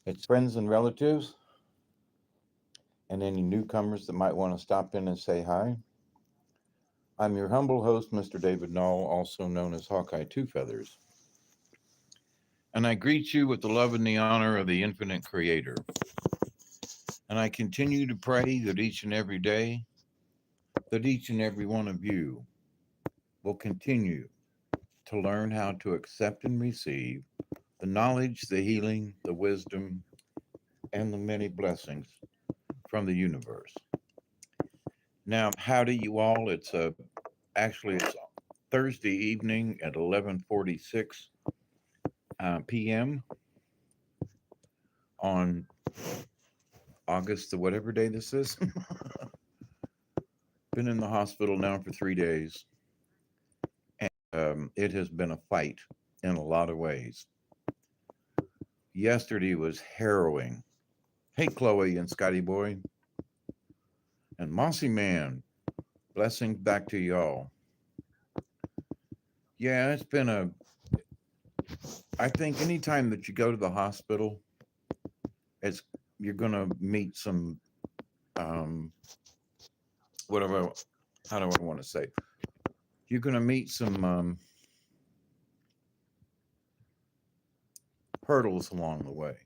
It's friends and relatives and any newcomers that might want to stop in and say hi. I'm your humble host, Mr. David Null, also known as Hawkeye Two Feathers, and I greet you with the love and the honor of the infinite creator. And I continue to pray that each and every day, that each and every one of you will continue to learn how to accept and receive the knowledge, the healing, the wisdom, and the many blessings from the universe. Now, howdy, you all. It's Thursday evening at 11:46 p.m. on August, the whatever day this is. Been in the hospital now for 3 days, and it has been a fight in a lot of ways. Yesterday was harrowing. Hey, Chloe and Scotty Boy and Mossy Man, blessings back to y'all. Yeah, it's been a. I think anytime that you go to the hospital, it's you're gonna meet some um, whatever. How do I want to say? You're gonna meet some hurdles along the way.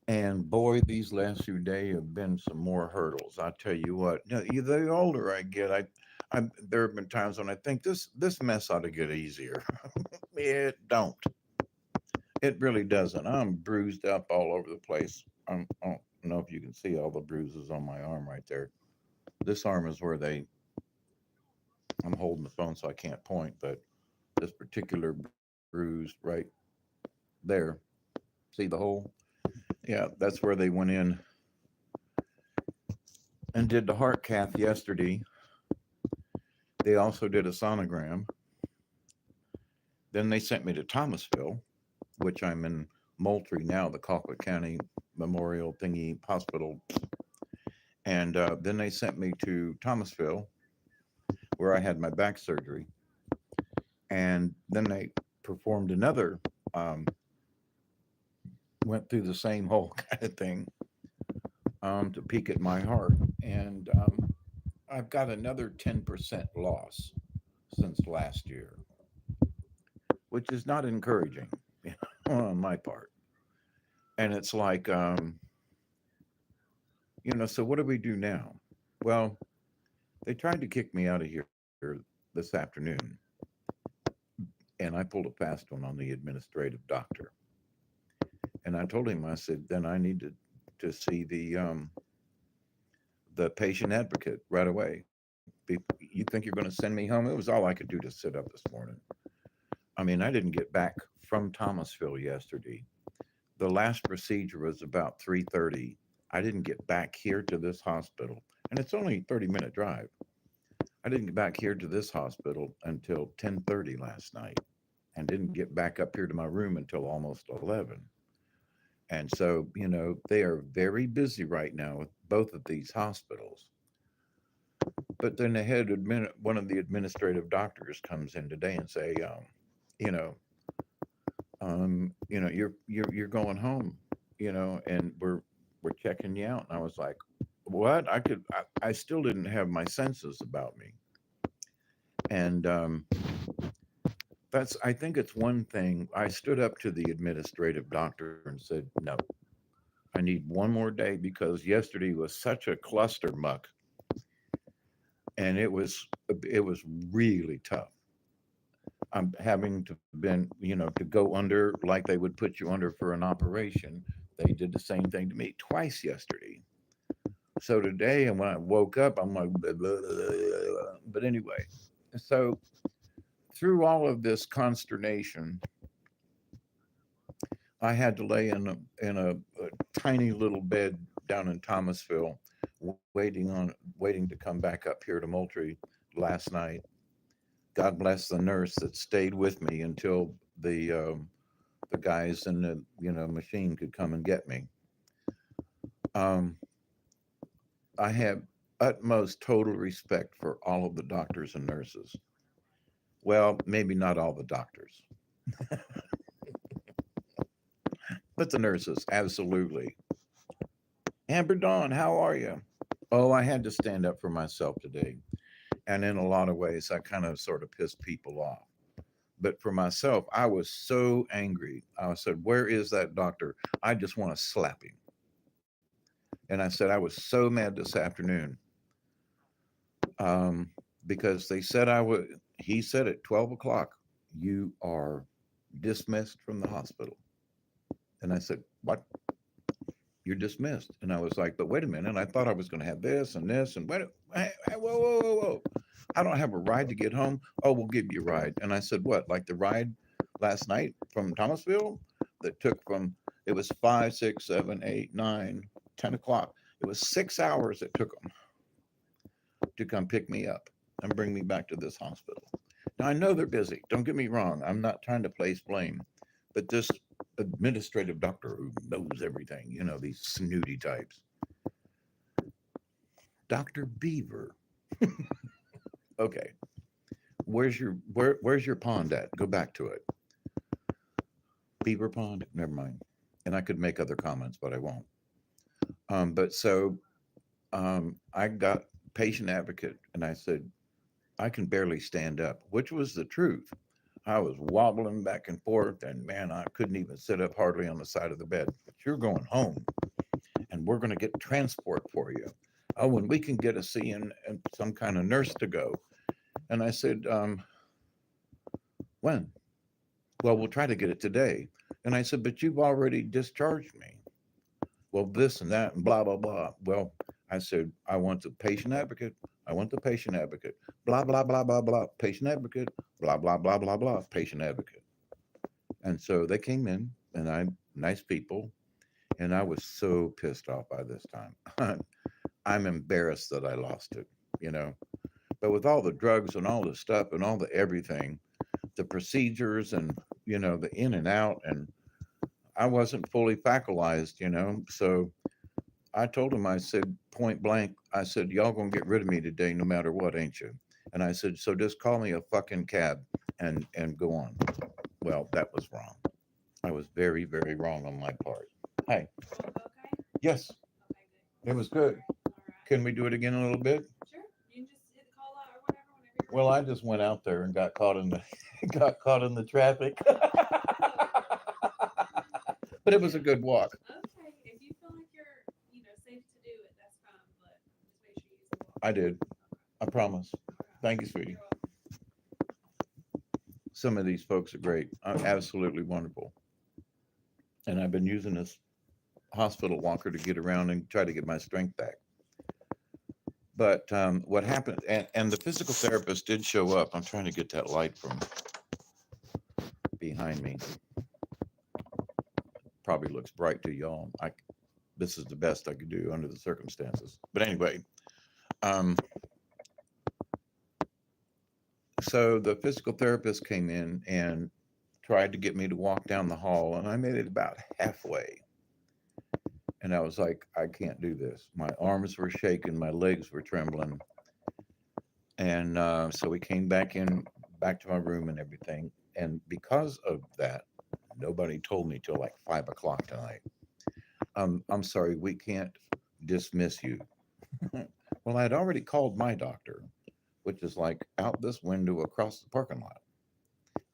And boy, these last few days have been some more hurdles. I tell you what. The older I get, there have been times when I think this mess ought to get easier. It don't. It really doesn't. I'm bruised up all over the place. I don't know if you can see all the bruises on my arm right there. This arm is where they. I'm holding the phone so I can't point, but this particular bruise right there. See the hole? Yeah, that's where they went in and did the heart cath yesterday. They also did a sonogram. Then they sent me to Thomasville, which I'm in Moultrie now, the Colquitt County Memorial Thingy Hospital. And then they sent me to Thomasville, where I had my back surgery. And then they performed another, um, went through the same whole kind of thing to peek at my heart. And I've got another 10% loss since last year, which is not encouraging on my part. And it's like, so what do we do now? Well, they tried to kick me out of here this afternoon, and I pulled a fast one on the administrative doctor. And I told him, I said, then I need to see the patient advocate right away. You think you're going to send me home? It was all I could do to sit up this morning. I mean, I didn't get back from Thomasville yesterday. The last procedure was about 3:30. I didn't get back here to this hospital, and it's only a 30-minute drive. I didn't get back here to this hospital until 10:30 last night, and didn't get back up here to my room until almost 11. And so, they are very busy right now with both of these hospitals. But then one of the administrative doctors comes in today and say, you know, you're going home, and we're checking you out. And I was like, what? I still didn't have my senses about me. And I think it's one thing. I stood up to the administrative doctor and said, no, I need one more day because yesterday was such a cluster muck, and it was really tough. I'm having to to go under like they would put you under for an operation. They did the same thing to me twice yesterday. So today, and when I woke up, I'm like, blah, blah, blah, blah. But anyway, so through all of this consternation, I had to lay in a tiny little bed down in Thomasville, waiting to come back up here to Moultrie last night. God bless the nurse that stayed with me until the guys in the machine could come and get me. Um, I have utmost total respect for all of the doctors and nurses. Well, maybe not all the doctors, With the nurses, absolutely. Amber Dawn, how are you? Oh, I had to stand up for myself today. And in a lot of ways, I kind of sort of pissed people off. But for myself, I was so angry. I said, "Where is that doctor? I just want to slap him." And I said, I was so mad this afternoon um, because they said I would, he said at 12 o'clock, "You are dismissed from the hospital." And I said, "What? You're dismissed?" And I was like, "But wait a minute. I thought I was going to have this and this. And wait, whoa, whoa, whoa, whoa. I don't have a ride to get home. Oh, we'll give you a ride." And I said, "What? Like the ride last night from Thomasville that took from, it was 5, 6, 7, 8, 9, 10 o'clock. It was 6 hours it took them to come pick me up and bring me back to this hospital." Now, I know they're busy. Don't get me wrong. I'm not trying to place blame. But this administrative doctor who knows everything, these snooty types, Dr. Beaver. Okay, where's your pond at? Go back to it. Beaver Pond? Never mind. And I could make other comments, but I won't. But so I got patient advocate and I said, "I can barely stand up," which was the truth. I was wobbling back and forth, and man, I couldn't even sit up hardly on the side of the bed. "But you're going home, and we're going to get transport for you. Oh, and we can get a CN and some kind of nurse to go." And I said, "When?" "Well, we'll try to get it today." And I said, "But you've already discharged me." "Well, this and that and blah, blah, blah." Well, I said, "I want the patient advocate. I want the patient advocate. Blah, blah, blah, blah, blah. Patient advocate. Blah, blah, blah, blah, blah. Patient advocate." And so they came in, and nice people. And I was so pissed off by this time. I'm embarrassed that I lost it, you know. But with all the drugs and all the stuff and all the everything, the procedures and, the in and out, and I wasn't fully facultized. So I told him, I said, point blank, I said, "Y'all gonna get rid of me today no matter what, ain't you?" And I said, "So just call me a fucking cab and go on." Well, that was wrong. I was very, very wrong on my part. Hi. Okay. Yes, Okay, it was good. good. All right. Can we do it again a little bit? Sure. You can just hit the call out or whatever whenever you're Well, ready. I just went out there and got caught in the got caught in the traffic. But it was a Yeah. good walk. Okay. If you feel like you're, safe to do it, that's fine. But just make sure you use the I walkie-talkie. did. I promise. Okay. All right. Thank you, sweetie. You're welcome. Some of these folks are great. Absolutely wonderful. And I've been using this hospital walker to get around and try to get my strength back. But what happened, and the physical therapist did show up. I'm trying to get that light from behind me. Probably looks bright to y'all. This is the best I could do under the circumstances. But anyway, um, so the physical therapist came in and tried to get me to walk down the hall, and I made it about halfway. And I was like, "I can't do this." My arms were shaking, my legs were trembling. And so we came back to my room and everything. And because of that, nobody told me till like 5 o'clock tonight. I'm sorry, we can't dismiss you. Well, I had already called my doctor, which is like out this window across the parking lot.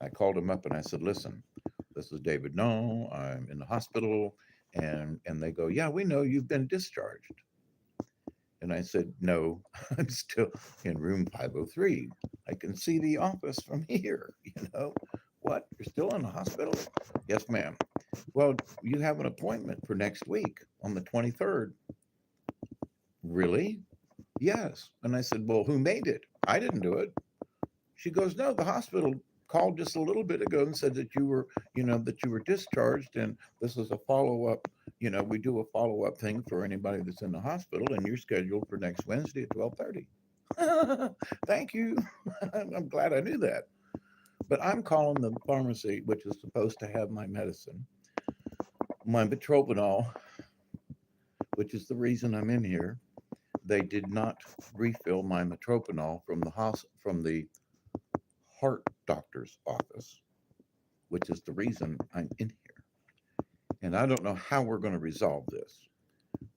I called him up and I said, "Listen, this is David. No, I'm in the hospital." And they go, "Yeah, we know you've been discharged." And I said, "No, I'm still in room 503. I can see the office from here." "What? You're still in the hospital?" "Yes, ma'am." "Well, you have an appointment for next week on the 23rd. "Really?" "Yes." And I said, "Well, who made it? I didn't do it." She goes, "No, the hospital called just a little bit ago and said that you were discharged, and this is a follow up. We do a follow up thing for anybody that's in the hospital, and you're scheduled for next Wednesday at 12:30." Thank you. I'm glad I knew that. But I'm calling the pharmacy, which is supposed to have my medicine, my metrophenol, which is the reason I'm in here. They did not refill my metrophenol from the heart doctor's office, which is the reason I'm in here. And I don't know how we're going to resolve this,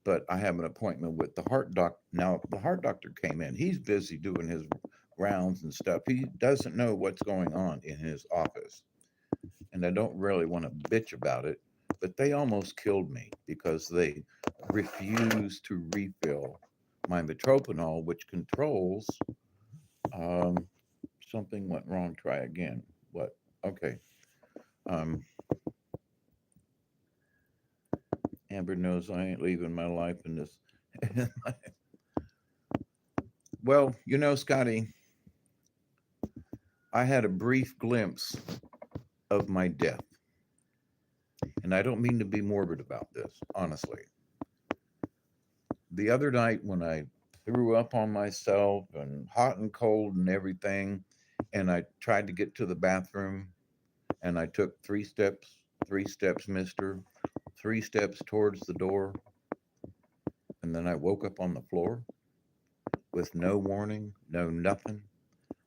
but I have an appointment with the heart doc. Now, the heart doctor came in. He's busy doing his rounds and stuff. He doesn't know what's going on in his office. And I don't really want to bitch about it, but they almost killed me because they refused to refill my metroprenol, which controls um, something went wrong. Try again. What? Okay. Um, Amber knows I ain't leaving my life in this. Well, Scotty, I had a brief glimpse of my death. And I don't mean to be morbid about this, honestly. The other night when I threw up on myself and hot and cold and everything, and I tried to get to the bathroom, and I took 3 steps, mister, 3 steps towards the door, and then I woke up on the floor with no warning, no nothing.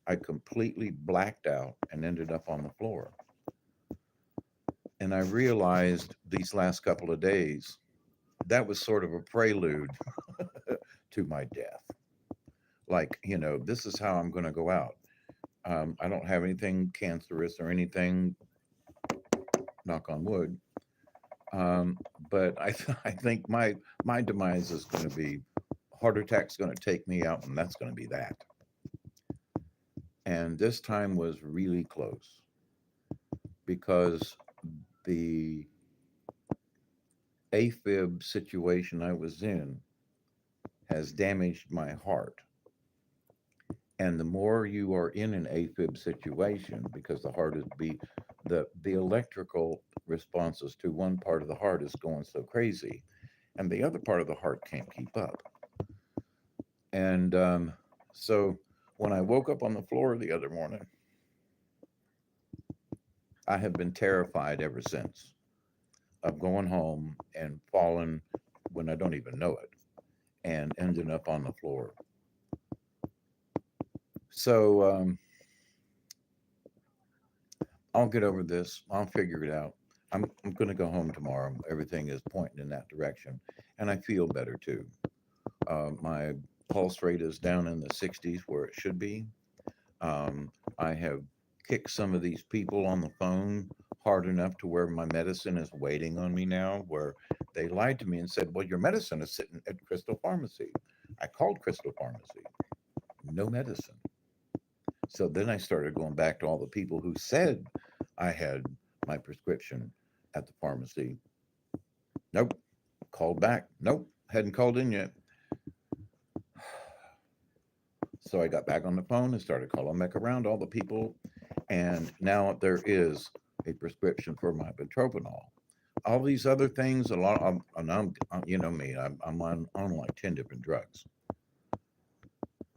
I completely blacked out and ended up on the floor. And I realized these last couple of days that was sort of a prelude to my death. Like, this is how I'm going to go out. I don't have anything cancerous or anything, knock on wood. Um, but I think my demise is going to be heart attack's going to take me out, and that's going to be that. And this time was really close because the AFib situation I was in has damaged my heart. And the more you are in an AFib situation, because the heart is the electrical responses to one part of the heart is going so crazy, and the other part of the heart can't keep up. And so when I woke up on the floor the other morning, I have been terrified ever since of going home and falling when I don't even know it and ending up on the floor. So I'll get over this. I'll figure it out. I'm going to go home tomorrow. Everything is pointing in that direction. And I feel better too. My pulse rate is down in the 60s where it should be. I have kicked some of these people on the phone hard enough to where my medicine is waiting on me now, where they lied to me and said, well, your medicine is sitting at Crystal Pharmacy. I called Crystal Pharmacy, no medicine. So then I started going back to all the people who said I had my prescription at the pharmacy. Nope. Called back. Nope. Hadn't called in yet. So I got back on the phone and started calling back around all the people. And now there is a prescription for my butorphanol. All these other things, a lot of, and you know me, I'm on like 10 different drugs.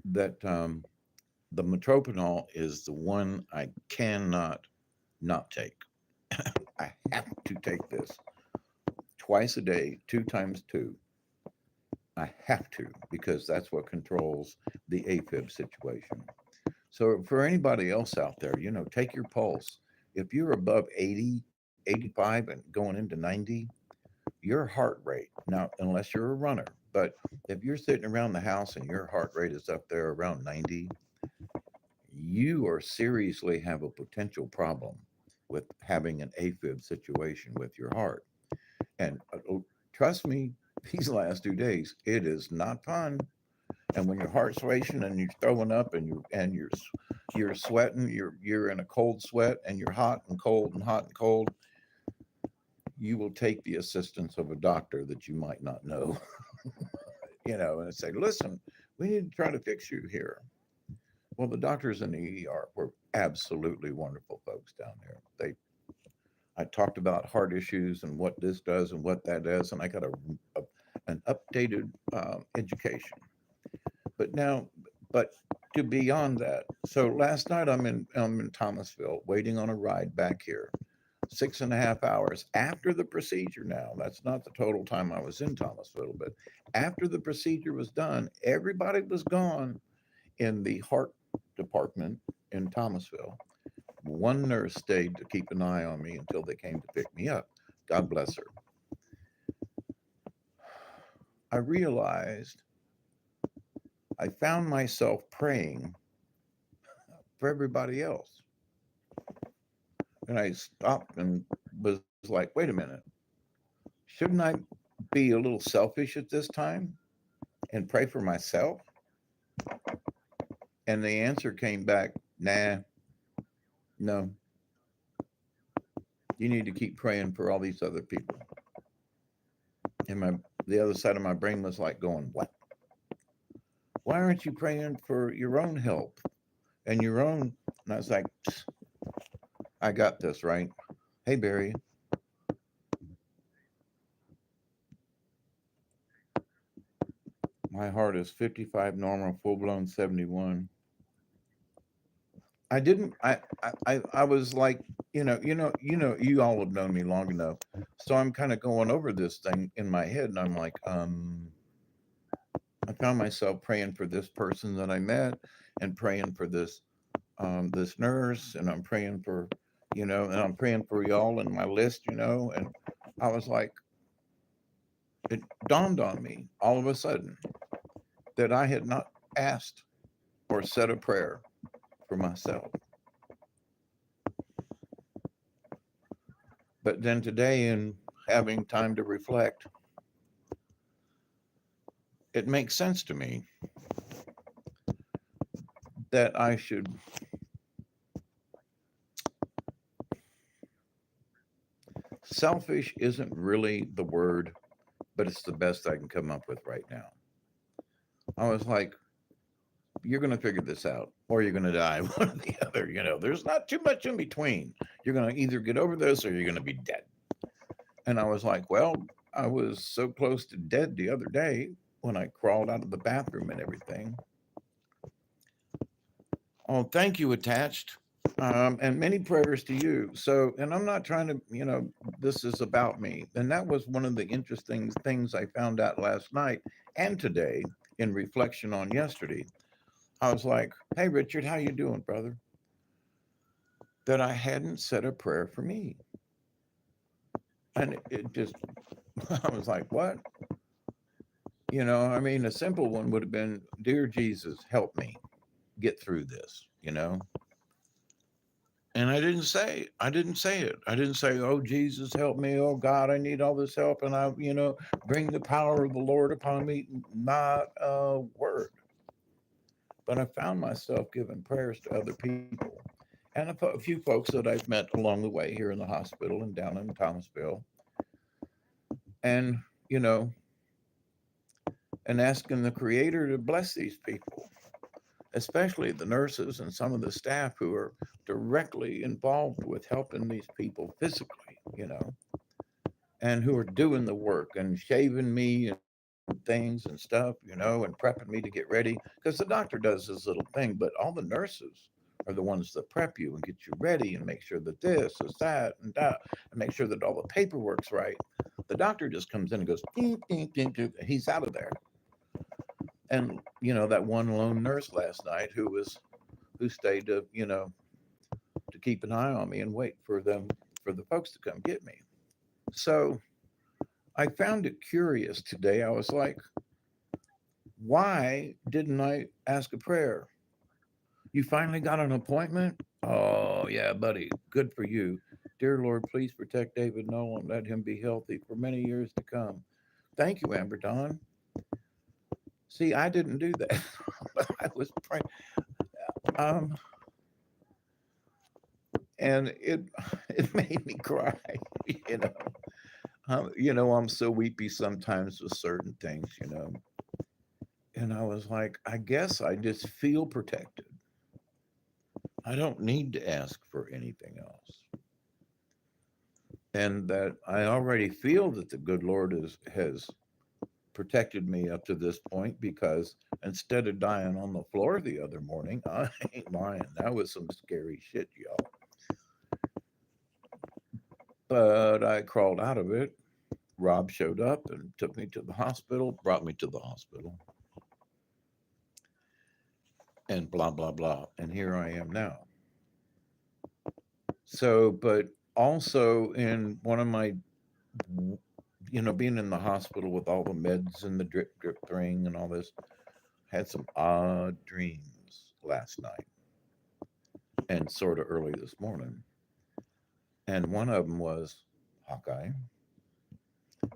That the metroprenol is the one I cannot not take. I have to take this twice a day, 2 times 2. I have to because that's what controls the AFib situation. So for anybody else out there, take your pulse. If you're above 80, 85, and going into 90, your heart rate, now, unless you're a runner, but if you're sitting around the house and your heart rate is up there around 90, you are seriously have a potential problem with having an AFib situation with your heart. And trust me, these last 2 days, it is not fun. And when your heart's racing and you're throwing up and you're sweating, you're in a cold sweat and you're hot and cold and hot and cold, you will take the assistance of a doctor that you might not know, and say, listen, we need to try to fix you here. Well, the doctors in the ER were absolutely wonderful folks down there. I talked about heart issues and what this does and what that does, and I got an updated education. But now, but to beyond that, so last night I'm in Thomasville waiting on a ride back here, 6.5 hours after the procedure. Now that's not the total time I was in Thomasville, but after the procedure was done, everybody was gone in the heart department in Thomasville. One nurse stayed to keep an eye on me until they came to pick me up. God bless her. I realized I found myself praying for everybody else. And I stopped and was like, wait a minute, shouldn't I be a little selfish at this time and pray for myself? And the answer came back, nah, no, you need to keep praying for all these other people. And the other side of my brain was like going, what? Why aren't you praying for your own help and your own? And I was like, I got this, right? Hey, Barry, my heart is 55 normal, full blown 71. I didn't. I was like, you all have known me long enough, so I'm kind of going over this thing in my head, and I'm like, I found myself praying for this person that I met, and praying for this nurse, and I'm praying for, and I'm praying for y'all in my list, and I was like, it dawned on me all of a sudden that I had not asked or said a prayer for myself. But then today, in having time to reflect, it makes sense to me that I should. Selfish isn't really the word, but it's the best I can come up with right now. I was like, you're going to figure this out or you're going to die, one or the other. There's not too much in between. You're going to either get over this or you're going to be dead. And I was like, well, I was so close to dead the other day when I crawled out of the bathroom and everything. Oh, thank you, attached. And many prayers to you. So, and I'm not trying to, this is about me. And that was one of the interesting things I found out last night and today in reflection on yesterday. I was like, hey, Richard, how you doing, brother? That I hadn't said a prayer for me. And it just, I was like, what? I mean, a simple one would have been, dear Jesus, help me get through this. And I didn't say it. I didn't say, oh, Jesus, help me. Oh, God, I need all this help. And bring the power of the Lord upon me. Not a word. But I found myself giving prayers to other people and a few folks that I've met along the way here in the hospital and down in Thomasville. And, you know, and asking the Creator to bless these people, especially the nurses and some of the staff who are directly involved with helping these people physically, and who are doing the work and shaving me and things and stuff, and prepping me to get ready. Because the doctor does this little thing, but all the nurses are the ones that prep you and get you ready and make sure that this is that and that and make sure that all the paperwork's right. The doctor just comes in and goes, ding, ding, ding, ding, he's out of there. And that one lone nurse last night who stayed to keep an eye on me and wait for the folks to come get me. So I found it curious today. I was like, why didn't I ask a prayer? You finally got an appointment? Oh, yeah, buddy. Good for you. Dear Lord, please protect David Nolan. Let him be healthy for many years to come. Thank you, Amber Dawn. See, I didn't do that. I was praying. Um, and it made me cry, you know. I'm so weepy sometimes with certain things. And I was like, I guess I just feel protected. I don't need to ask for anything else. And that I already feel that the good Lord has protected me up to this point because instead of dying on the floor the other morning, I ain't lying. That was some scary shit, y'all. But I crawled out of it. Rob showed up and took me to the hospital, brought me to the hospital, and blah, blah, blah. And here I am now. So, but also in one of my being in the hospital with all the meds and the drip drip thing and all this, had some odd dreams last night and sort of early this morning. And one of them was, Hawkeye,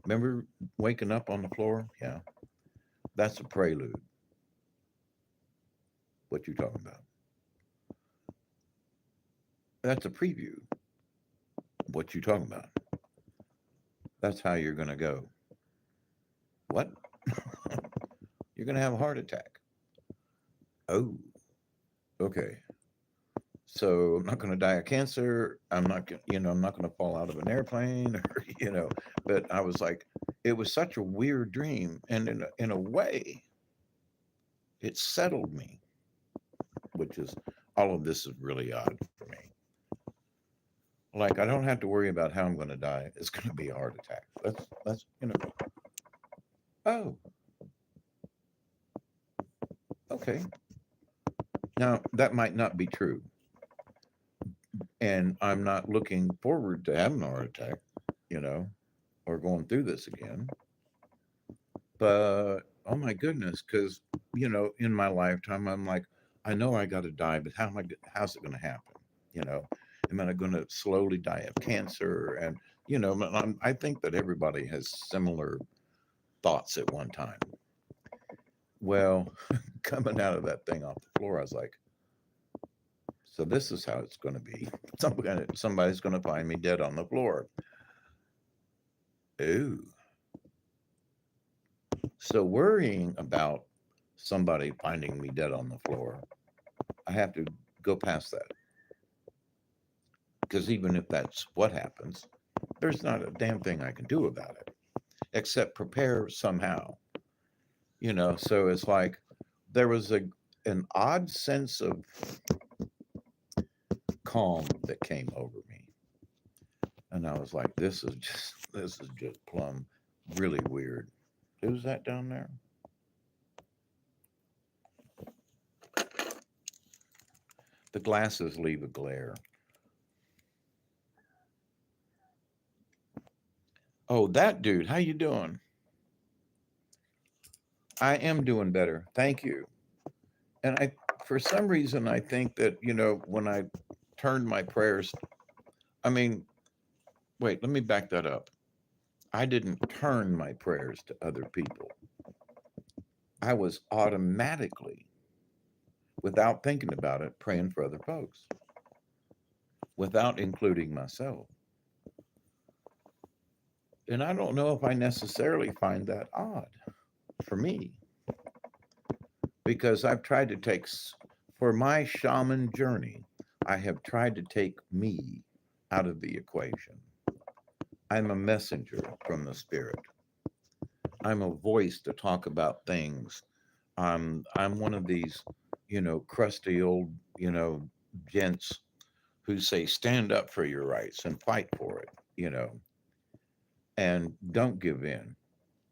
remember waking up on the floor? Yeah, that's a prelude. What you talking about? That's a preview. What you talking about? That's how you're going to go. What? You're going to have a heart attack. Oh, okay. So I'm not going to die of cancer. I'm not going, I'm not going to fall out of an airplane, or, But I was like, it was such a weird dream, and in a way, it settled me, which is all of this is really odd for me. Like I don't have to worry about how I'm going to die. It's going to be a heart attack. That's. Oh, okay. Now that might not be true, and I'm not looking forward to having a heart attack, you know, or going through this again. But oh my goodness, because in my lifetime, I'm like, I know I got to die, but how's it going to happen? You know, am I going to slowly die of cancer? And I think that everybody has similar thoughts at one time. Well, coming out of that thing off the floor, I was like, so this is how it's going to be. Somebody's going to find me dead on the floor. Ooh. So worrying about somebody finding me dead on the floor, I have to go past that. Because even if that's what happens, there's not a damn thing I can do about it except prepare somehow. So it's like there was an odd sense of calm that came over me. And I was like, this is just plumb really weird. Who's that down there? The glasses leave a glare. Oh, that dude, how you doing? I am doing better. Thank you. And for some reason, I think that, when I turned my prayers, I mean, wait, let me back that up. I didn't turn my prayers to other people. I was automatically, without thinking about it, praying for other folks, without including myself. And I don't know if I necessarily find that odd for me, because I've tried to for my shaman journey, I have tried to take me out of the equation. I'm a messenger from the spirit. I'm a voice to talk about things. I'm one of these, crusty old, gents who say stand up for your rights and fight for it, and don't give in.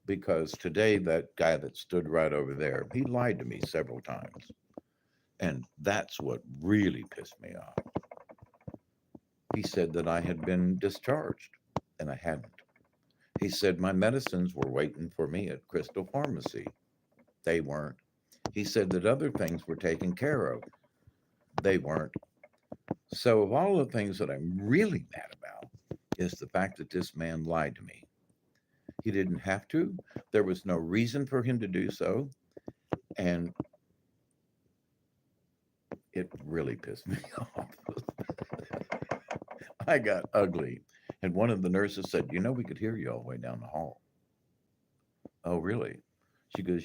Because today that guy that stood right over there, he lied to me several times. And that's what really pissed me off. He said that I had been discharged, and I hadn't. He said my medicines were waiting for me at Crystal Pharmacy. They weren't. He said that other things were taken care of. They weren't. So, of all the things that I'm really mad about, is the fact that this man lied to me. He didn't have to. There was no reason for him to do so. And it really pissed me off. I got ugly. And one of the nurses said, we could hear you all the way down the hall. Oh, really? She goes,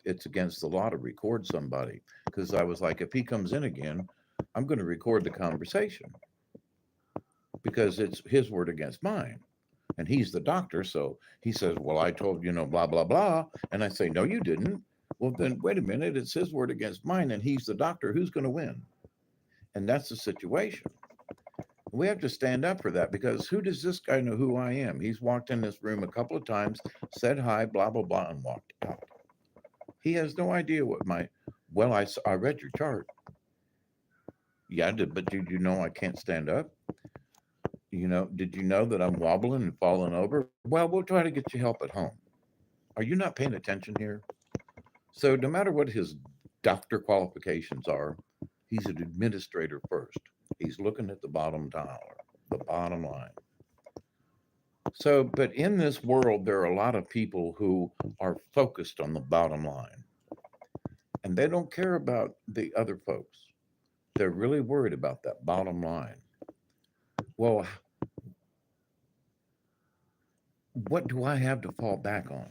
it's against the law to record somebody. Because I was like, if he comes in again, I'm going to record the conversation because it's his word against mine. And he's the doctor. So he says, well, I told, blah, blah, blah. And I say, no, you didn't. Well, then wait a minute. It's his word against mine. And he's the doctor. Who's going to win? And that's the situation. We have to stand up for that, because who does this guy know who I am? He's walked in this room a couple of times, said hi, blah, blah, blah, and walked out. He has no idea what well, I read your chart. Yeah, I did, but did you know I can't stand up? did you know that I'm wobbling and falling over? Well, we'll try to get you help at home. Are you not paying attention here? So, no matter what his doctor qualifications are, he's an administrator first. He's looking at the bottom dollar, the bottom line. So, but in this world, there are a lot of people who are focused on the bottom line and they don't care about the other folks. They're really worried about that bottom line. Well, what do I have to fall back on?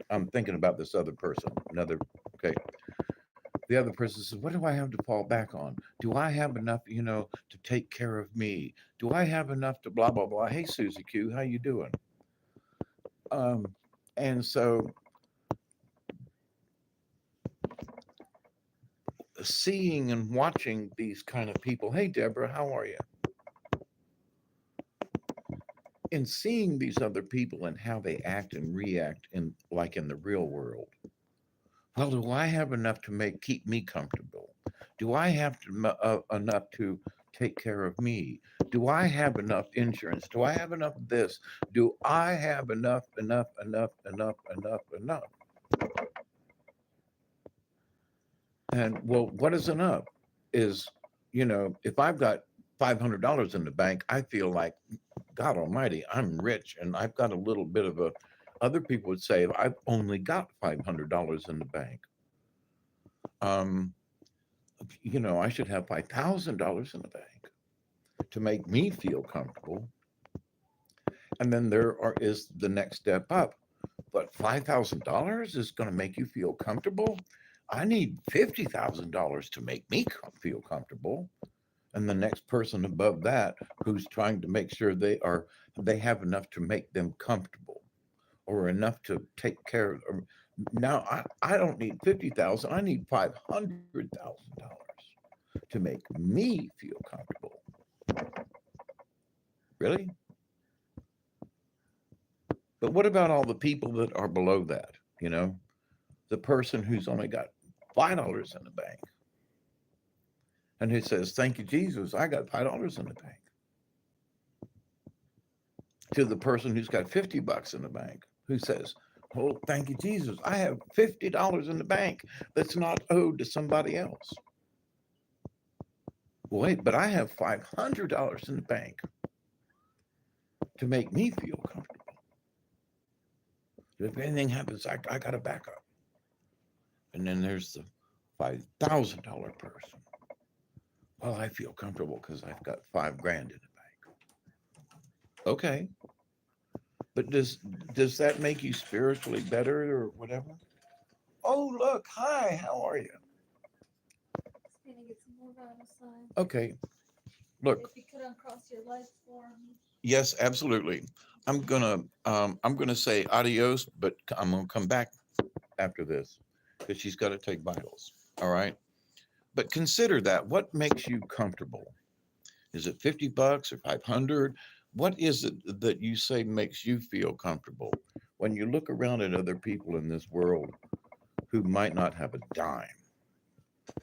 I'm thinking about this other person, okay. The other person says, what do I have to fall back on? Do I have enough, to take care of me? Do I have enough to blah, blah, blah? Hey, Susie Q, how you doing? Um, and so seeing and watching these kind of people, hey, Deborah, how are you? And seeing these other people and how they act and react in the real world. Well, do I have enough to keep me comfortable? Do I have enough to take care of me? Do I have enough insurance? Do I have enough of this? Do I have enough? And well, what is enough? Is if I've got $500 in the bank, I feel like God Almighty, I'm rich, and I've got a little bit of a. Other people would say, I've only got $500 in the bank. Um, I should have $5,000 in the bank to make me feel comfortable. And then is the next step up. But $5,000 is going to make you feel comfortable. I need $50,000 to make me feel comfortable. And the next person above that who's trying to make sure they have enough to make them comfortable or enough to take care of. Now I don't need 50,000. I need $500,000 to make me feel comfortable. Really? But what about all the people that are below that? The person who's only got $5 in the bank and who says, "Thank you, Jesus, I got $5 in the bank." To the person who's got $50 in the bank who says, "Oh, thank you, Jesus, I have $50 in the bank that's not owed to somebody else." Wait, but I have $500 in the bank to make me feel comfortable. If anything happens, I got a backup. And then there's the $5,000 person. Well, I feel comfortable because I've got $5,000 in the bank. Okay, but does that make you spiritually better or whatever? Oh, look, hi, how are you? Just gonna get some more vital signs. Okay, look. If you could uncross your legs for me. Yes, absolutely. I'm gonna say adios, but I'm gonna come back after this because she's got to take vitals. All right. But consider that. What makes you comfortable? Is it $50 or 500? What is it that you say makes you feel comfortable when you look around at other people in this world who might not have a dime?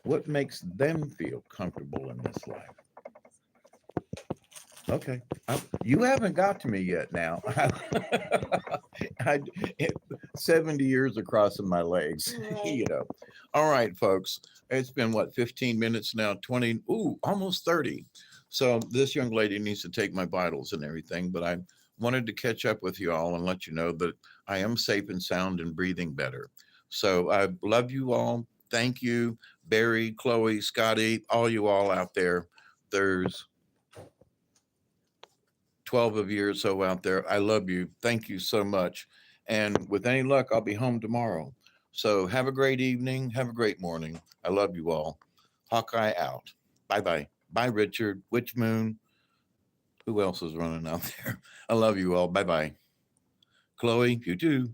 What makes them feel comfortable in this life? Okay. You haven't got to me yet now. I, 70 years of crossing my legs, Right. All right, folks. It's been what, 15 minutes now, 20, almost 30. So this young lady needs to take my vitals and everything, but I wanted to catch up with you all and let you know that I am safe and sound and breathing better. So I love you all. Thank you, Barry, Chloe, Scotty, all you all out there. There's 12 of you or so out there. I love you. Thank you so much. And with any luck, I'll be home tomorrow. So have a great evening. Have a great morning. I love you all. Hawkeye out. Bye bye. Bye, Richard. Witch Moon. Who else is running out there? I love you all. Bye bye. Chloe, you too.